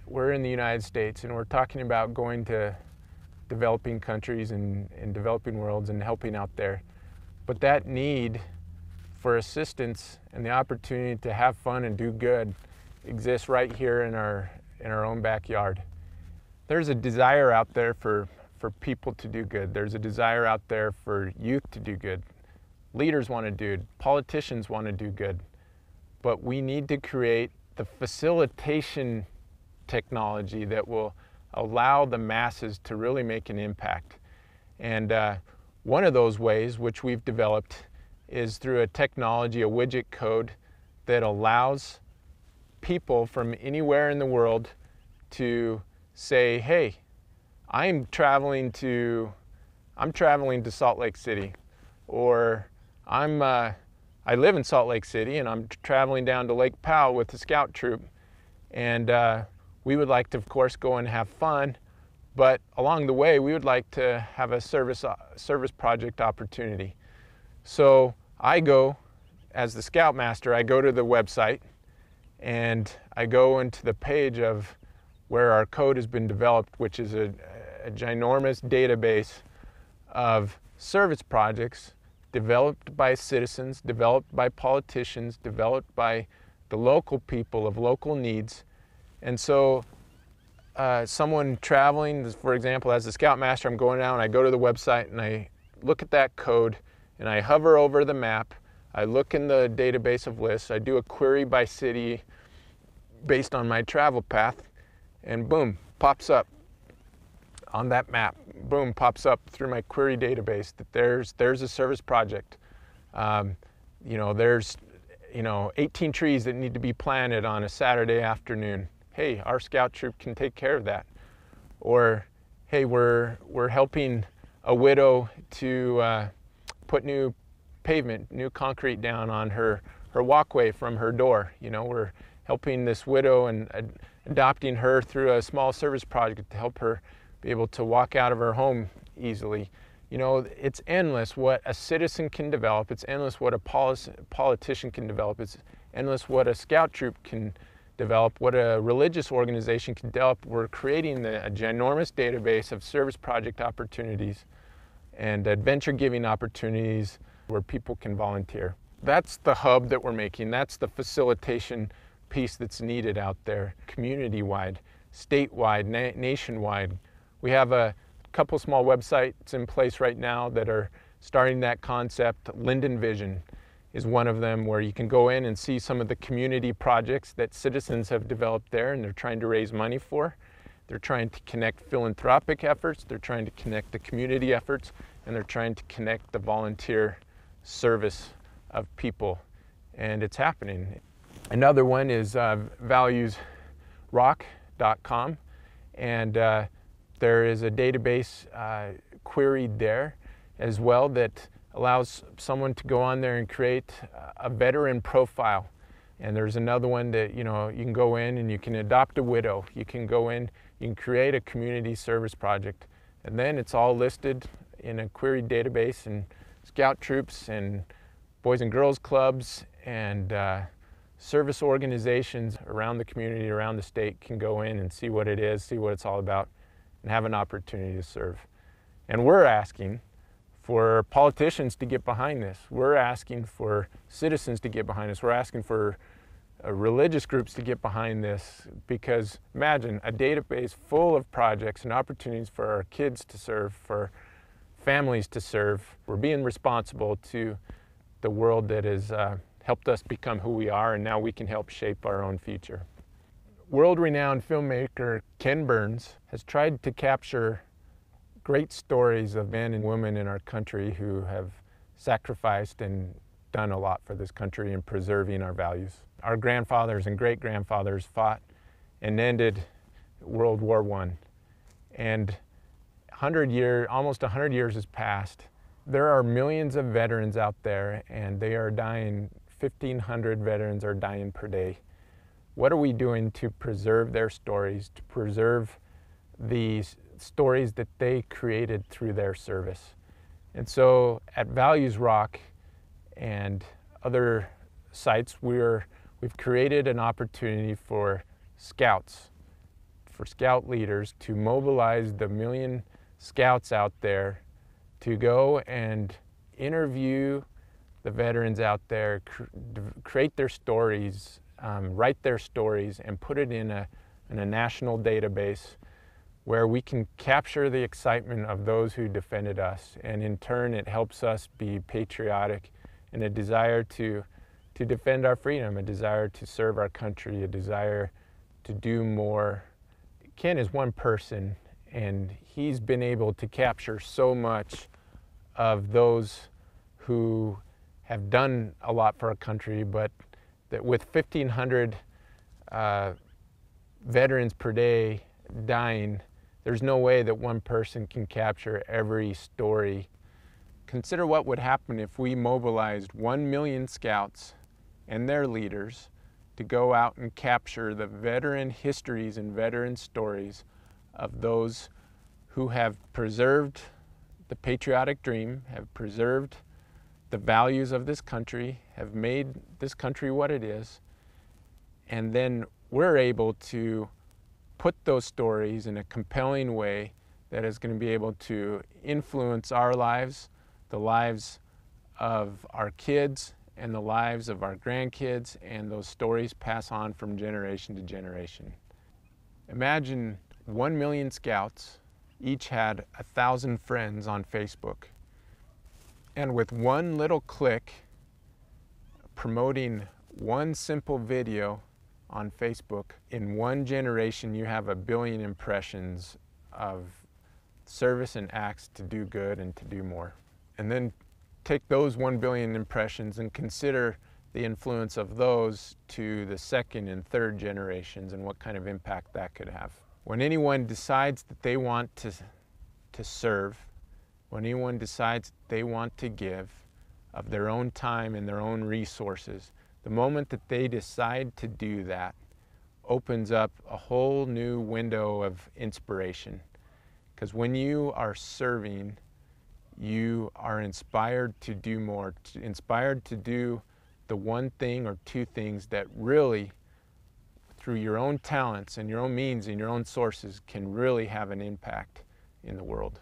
we're in the United States and we're talking about going to developing countries and developing worlds and helping out there. But that need for assistance and the opportunity to have fun and do good exists right here in our own backyard. There's a desire out there for people to do good. There's a desire out there for youth to do good. Leaders want to do it. Politicians want to do good. But we need to create the facilitation technology that will allow the masses to really make an impact. And one of those ways, which we've developed, is through a technology, a widget code that allows people from anywhere in the world to say, hey, I'm traveling to Salt Lake City, or I live in Salt Lake City and I'm traveling down to Lake Powell with the scout troop, and we would like to, of course, go and have fun, but along the way we would like to have a service project opportunity. So I go, as the Scoutmaster, I go to the website and I go into the page of where our code has been developed, which is a ginormous database of service projects developed by citizens, developed by politicians, developed by the local people of local needs. And so someone traveling, for example, as the Scoutmaster, I'm going out and I go to the website and I look at that code and I hover over the map. I look in the database of lists. I do a query by city based on my travel path, and boom, pops up on that map. Boom, pops up through my query database that there's a service project. There's 18 trees that need to be planted on a Saturday afternoon. Hey, our scout troop can take care of that. Or, hey, we're helping a widow to put new pavement, new concrete down on her walkway from her door. We're helping this widow and adopting her through a small service project to help her be able to walk out of her home easily. It's endless what a citizen can develop. It's endless what a politician can develop. It's endless what a scout troop can develop, what a religious organization can develop. We're creating a ginormous database of service project opportunities and adventure giving opportunities where people can volunteer. That's the hub that we're making. That's the facilitation piece that's needed out there, community-wide, statewide, nationwide. We have a couple small websites in place right now that are starting that concept. Linden Vision is one of them, where you can go in and see some of the community projects that citizens have developed there and they're trying to raise money for. They're trying to connect philanthropic efforts, they're trying to connect the community efforts, and they're trying to connect the volunteer service of people. And it's happening. Another one is valuesrock.com, and there is a database queried there as well that allows someone to go on there and create a veteran profile. And there's another one that you can go in and you can adopt a widow. You can go in, you can create a community service project, and then it's all listed in a queried database, and scout troops and boys and girls clubs and service organizations around the community, around the state, can go in and see what it is, see what it's all about, and have an opportunity to serve. And we're asking for politicians to get behind this. We're asking for citizens to get behind this. We're asking for religious groups to get behind this, because imagine a database full of projects and opportunities for our kids to serve, for families to serve. We're being responsible to the world that has helped us become who we are, and now we can help shape our own future. World-renowned filmmaker Ken Burns has tried to capture great stories of men and women in our country who have sacrificed and done a lot for this country in preserving our values. Our grandfathers and great-grandfathers fought and ended World War I. And almost 100 years has passed. There are millions of veterans out there, and they are dying. 1,500 veterans are dying per day. What are we doing to preserve their stories, to preserve the stories that they created through their service? And so at Values Rock and other sites, we've created an opportunity for scouts for scout leaders to mobilize the 1 million scouts out there to go and interview the veterans out there, create their stories, write their stories, and put it in a national database where we can capture the excitement of those who defended us. And in turn, it helps us be patriotic and a desire to defend our freedom, a desire to serve our country, a desire to do more. Ken is one person, and he's been able to capture so much of those who have done a lot for our country, but that with 1,500 veterans per day dying, there's no way that one person can capture every story. Consider what would happen if we mobilized 1 million scouts and their leaders to go out and capture the veteran histories and veteran stories of those who have preserved the patriotic dream, have preserved the values of this country, have made this country what it is, and then we're able to put those stories in a compelling way that is going to be able to influence our lives, the lives of our kids, and the lives of our grandkids, and those stories pass on from generation to generation. Imagine 1 million scouts, each had 1,000 friends on Facebook. And with one little click, promoting one simple video on Facebook, in one generation you have 1 billion impressions of service and acts to do good and to do more. And then take those 1 billion impressions and consider the influence of those to the second and third generations and what kind of impact that could have. When anyone decides that they want to serve, when anyone decides they want to give of their own time and their own resources, the moment that they decide to do that opens up a whole new window of inspiration. Because when you are serving, you are inspired to do more, inspired to do the one thing or two things that really, through your own talents and your own means and your own sources, can really have an impact in the world.